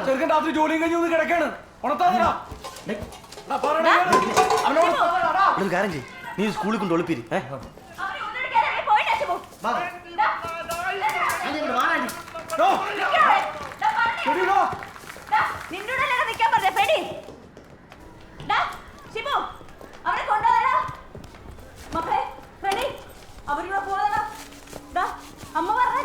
ചെറുക്കൻ രാത്രി ജോലിയും കഴിഞ്ഞ് ഒന്ന് കിടക്കാണ്. കാര്യം ചെയ്യ്, നീ സ്കൂളിൽ കൊണ്ട് ഒളിപ്പിരി. അമ്മ പറഞ്ഞ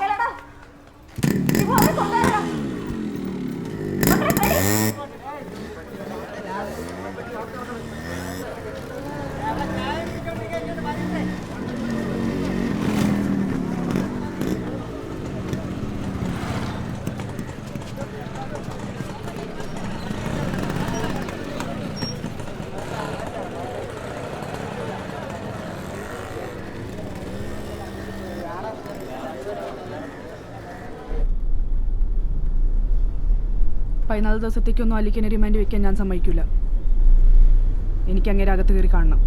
പതിനാല് ദിവസത്തേക്കൊന്നും അലിക്കിനെ റിമാൻഡ് വെക്കാൻ ഞാൻ സമ്മതിക്കില്ല. എനിക്ക് അങ്ങേരെ അകത്ത് കയറി കാണണം.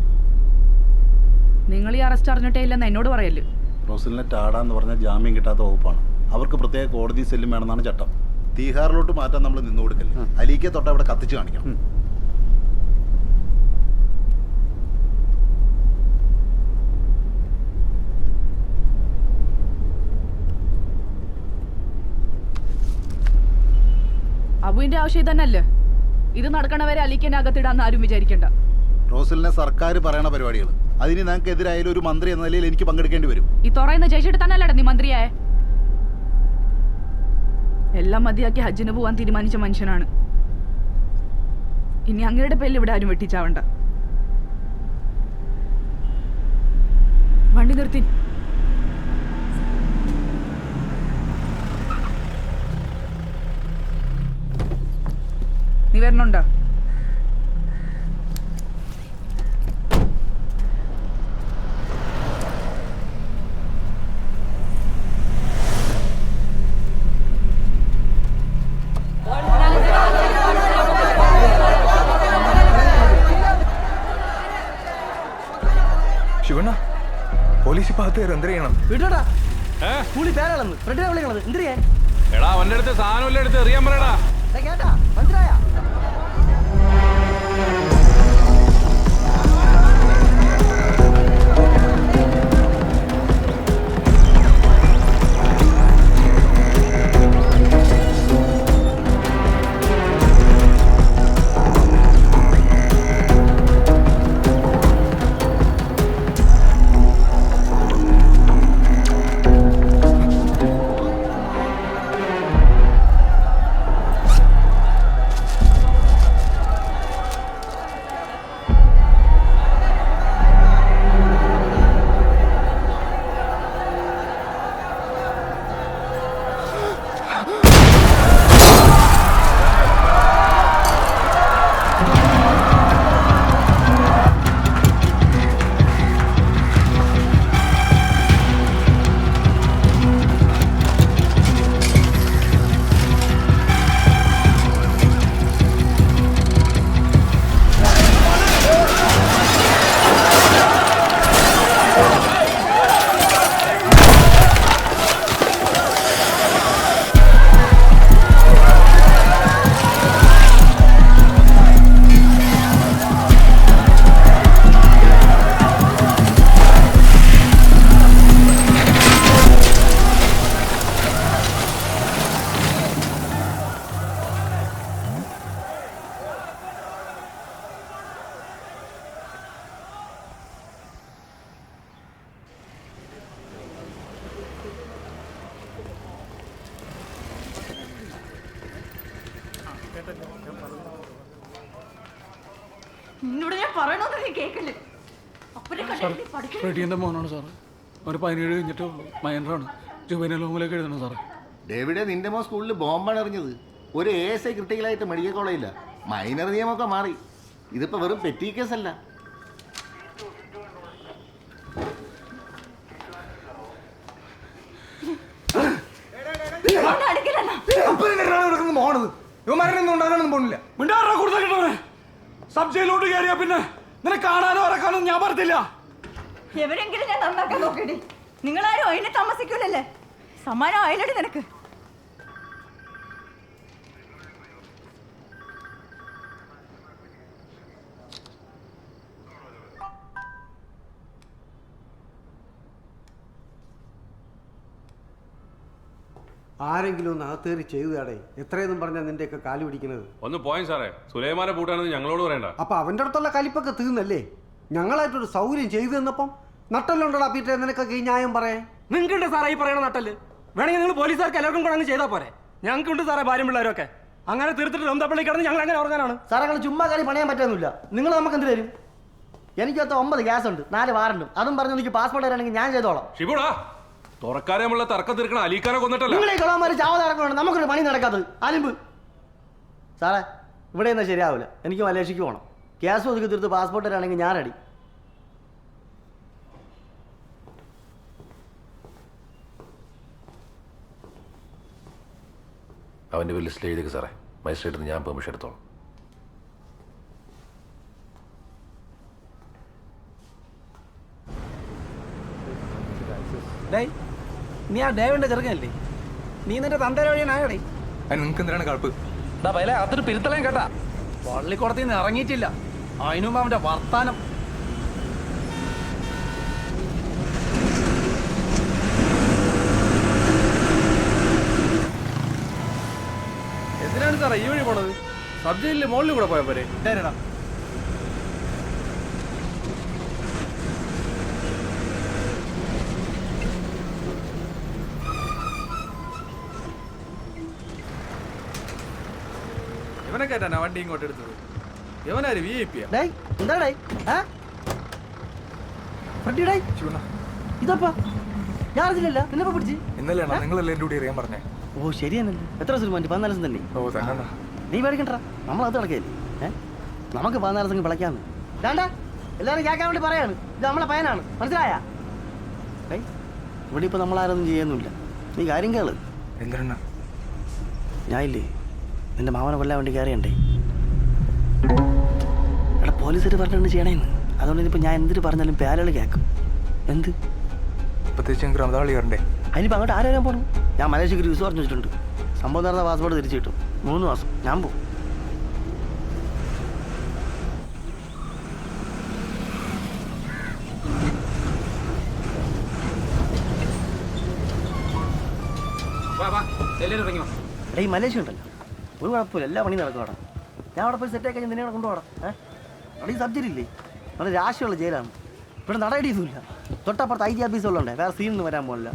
നിങ്ങൾ ഈ അറസ്റ്റ് അറിഞ്ഞിട്ടേ ഇല്ലെന്ന് എന്നോട് പറയല്ലേ. റോസിലിനെ ടാടാന്ന് പറഞ്ഞാൽ ജാമ്യം കിട്ടാത്ത വകുപ്പാണ്. അവർക്ക് പ്രത്യേക കോടതി സെല്ലും വേണമെന്നാണ് ചട്ടം. തീഹാറിലോട്ട് മാറ്റാൻ നമ്മൾ നിന്നു കൊടുക്കല്ലേ. അലിക്കെ തൊട്ട് അവിടെ കത്തിച്ച് കാണിക്കണം. അബുവിന്റെ ആവശ്യം തന്നെ അല്ലേ ഇത് നടക്കണവരെ അലിക്കനെ അകത്തിടാന്ന് ആരും വിചാരിക്കണ്ട. റോസിലിനെ സർക്കാർ പറയണ പരിപാടികൾ അതിന് ഞങ്ങൾക്ക് എതിരായാലും ഒരു മന്ത്രി എന്ന നിലയിൽ എനിക്ക് പങ്കെടുക്കേണ്ടി വരും. ഈ തുറയുന്ന ജയിച്ചിട്ട് തന്നെ അല്ലട നീ മന്ത്രിയായ. എല്ലാം മതിയാക്കി ഹജ്ജിന് പോവാൻ തീരുമാനിച്ച മനുഷ്യനാണ്. ഇനി അങ്ങയുടെ പേരിൽ ഇവിടെ ആരും വെട്ടിച്ചാവണ്ട. വണ്ടി നിർത്തി. നീ വരണുണ്ടോ? ശിവണ്ണ പോലീസ് ഭാഗത്ത് കയറി എന്ത് ചെയ്യണം? വിടടാ, സ്കൂളിൽ പേരാളെന്ന് ഫ്രണ്ടിനെ വിളിക്കണത് എന്തിനാ? എടാ അവന്റെ അടുത്ത് സാധനം എല്ലാം എടുത്ത് എറിയാൻ പറയടാ. കേട്ടാ മനസ്സിലായ? നിന്നോട് ഞാൻ പറയണോന്ന് നീ കേൾക്കില്ലേ? റെഡിന്റെ മോനാണ് സാറ്. ഒരു 17 കഴിഞ്ഞിട്ടേ ഉള്ളൂ. മൈനറാണ്. ജുവൈനൽ ഹോമിലേക്ക് എഴുതണം സാറേ. ഡേവിഡെ, നിന്റെ മോൻ സ്കൂളിൽ ബോംബാണ് എറിഞ്ഞത്. ഒരു ASI ക്രിട്ടിക്കലായിട്ട് മെഡിക്കൽ കോളേജില്ല. മൈനർ നിയമമൊക്കെ മാറി. ഇതിപ്പോ വെറും പെറ്റി കേസല്ല. സബ് ജയിലോട്ട് കയറിയാ പിന്നെ നിന്നെ കാണാനോ ഇറക്കാനോ ഞാൻ പറഞ്ഞില്ല. എവരെങ്കിലും ഞാൻ നന്നാക്കാൻ നോക്കടി. നിങ്ങളാരും അതിനെ താമസിക്കൂലല്ലേ? സമ്മാനം ആയില്ലടി നിനക്ക്. ആരെങ്കിലും ഒന്ന് അകത്തേറി ചെയ്തതാടേ. എത്രയെന്നും പറഞ്ഞാൽ നിന്റെയൊക്കെ കാല് പിടിക്കുന്നത്. ഒന്ന് പോയി സാറേ, സുലൈമാനെ പൂട്ടാണെന്ന് ഞങ്ങളോട് പറയണ്ട. അപ്പൊ അവന്റെ അടുത്തുള്ള കലിപ്പൊക്കെ തീർന്നല്ലേ? ഞങ്ങളായിട്ടൊരു സൗകര്യം ചെയ്തു തന്നപ്പം നട്ടല്ലുണ്ടോടാ പീറ്റേ നിനക്കൊക്കെ ഈ ന്യായം പറയാൻ? നിങ്ങൾക്കുണ്ട് സാറേ ഈ പറയണ നട്ടല്. വേണമെങ്കിൽ നിങ്ങൾ പോലീസുകാർക്ക് എല്ലാവർക്കും കൂടെ അങ്ങ് ചെയ്താൽ പോരെ. ഞങ്ങൾക്കുണ്ട് സാറേ ഭാര്യം പിള്ളേരൊക്കെ. അങ്ങനെ തീർത്തിട്ട് റംതപ്പള്ളി കിടന്ന് ഞങ്ങൾ അങ്ങനെ ഉറങ്ങാനാണ് സാറേ. ഞങ്ങൾ ചുമ്മാ കാര്യം പണിയാൻ പറ്റുന്നില്ല. നിങ്ങൾ നമുക്ക് എന്ത് തരും? എനിക്കകത്ത് 9 ഗ്യാസ് ഉണ്ട്, 4 വാറണ്ടും. അതും പറഞ്ഞ് എനിക്ക് പാസ്പോർട്ട് തരാണെങ്കിൽ ഞാൻ ചെയ്തോളാം. ഷിബുടാ, തുറക്കാരെ നമ്മളെ തർക്കം തീർക്കണ അലീക്കാനെ കൊന്നിട്ടല്ല. നിങ്ങളെ കളവന്മാർ ചാവതാറക്കണം, നമുക്കൊരു പണി നടക്കാത്തത് അലിമ്പ്. സാറേ ഇവിടെ ഒന്നും ശരിയാവില്ല. എനിക്ക് മലേഷ്യക്ക് പോകണം. ഗ്യാസ് ഒതുക്കി തീർത്ത് പാസ്പോർട്ട് തരാണെങ്കിൽ ഞാൻ റെഡി. അവൻ്റെ ഒരു ലിസ്റ്റിൽ എഴുതിക്ക് സാറേ. മജിസ്ട്രേറ്റിന് ഞാൻ പെർമിഷൻ എടുത്തോളാം. നീ ആ ഡേവിന്റെ ചെറുക്കല്ലേ? നീ നിന്റെ തന്തര വഴിയാണേ. നിങ്ങൾക്ക് എന്തിനാണ് കഴപ്പ്? അതൊരു പിരുത്തലയും കേട്ടാ. പള്ളിക്കുടത്തിൽ നിന്ന് ഇറങ്ങിയിട്ടില്ല. അതിനുമ്പ് അവന്റെ വർത്താനം. എന്തിനാണ് സാറേ ഈ വഴി പോണത്? സബ് ജയിലിലെ മുകളിൽ കൂടെ പോയാൽ പോരെ? ഇവനെ കേട്ടാ വണ്ടി ഇങ്ങോട്ട് എടുത്തത്. ഇവനാര് VIP യാ? ഡേയ് എന്താ ഡേയ്? ഫ്രണ്ടി ഡേയ് ഇതപ്പാ ഞാൻ അറിഞ്ഞില്ല. നിന്നെ പിടിച്ച് ഇന്നലെയാണോ നിങ്ങളല്ലേ എൻ്റെ കൂടി അറിയാൻ പറഞ്ഞേ? ഓ ശരിയെന്നല്ലേ. എത്ര ദിവസം 14 ദിവസം തന്നെ. ഓ തന്നെ. നീ പേടിക്കണ്ട, നമ്മളത് നടക്കല്ലേ. നമുക്ക് 14 ദിവസം വിളക്കാന്ന്. വേണ്ട, എല്ലാവരും കേൾക്കാൻ വേണ്ടി പറയാണ്. ഇത് നമ്മളെ പയ്യനാണ്, മനസ്സിലായ? ഇവിടെ ഇപ്പൊ നമ്മളാരൊന്നും ചെയ്യുന്നില്ല. നീ കാര്യം കേള്. എന്തിനാ? ഞാനില്ലേ നിന്റെ മാമനെ കൊല്ലാൻ വേണ്ടി കയറിയണ്ടേ. എടാ പോലീസുകാർ പറഞ്ഞിട്ട് ചെയ്യണേന്ന്. അതുകൊണ്ട് ഇനിയിപ്പോൾ ഞാൻ എന്തിട്ട് പറഞ്ഞാലും പേരുകൾ കേൾക്കും. എന്ത് പ്രത്യേകിച്ച് എനിക്ക് റമദാളി കയറണ്ടേ? അതിനിപ്പോൾ അങ്ങോട്ട് ആരാൻ പോകണം? ഞാൻ മലേഷ്യക്ക് യൂസ് പറഞ്ഞു വെച്ചിട്ടുണ്ട്. സംഭവം നടന്ന പാസ്പോർട്ട് തിരിച്ചു കിട്ടും. 3 മാസം ഞാൻ പോകും. എടാ ഈ മലേഷ്യ ഉണ്ടല്ലോ, ഒരു കുഴപ്പമില്ല, എല്ലാ പണിയും നടക്കും അവിടെ. ഞാൻ അവിടെ പോയി സെറ്റാക്കി കഴിഞ്ഞാൽ നിന്നെ അവിടെ കൊണ്ടുപോകണം. അവിടെ ഈ സബ്ജക്റ്റ് ഇല്ലേ, നല്ല രാശിയുള്ള ജയിലാണ്. ഇവിടെ നടയടിയൊന്നുമില്ല. തൊട്ടപ്പുറത്ത് IG ഓഫീസുകളുണ്ട്. വേറെ സീനൊന്നും വരാൻ പോലില്ല.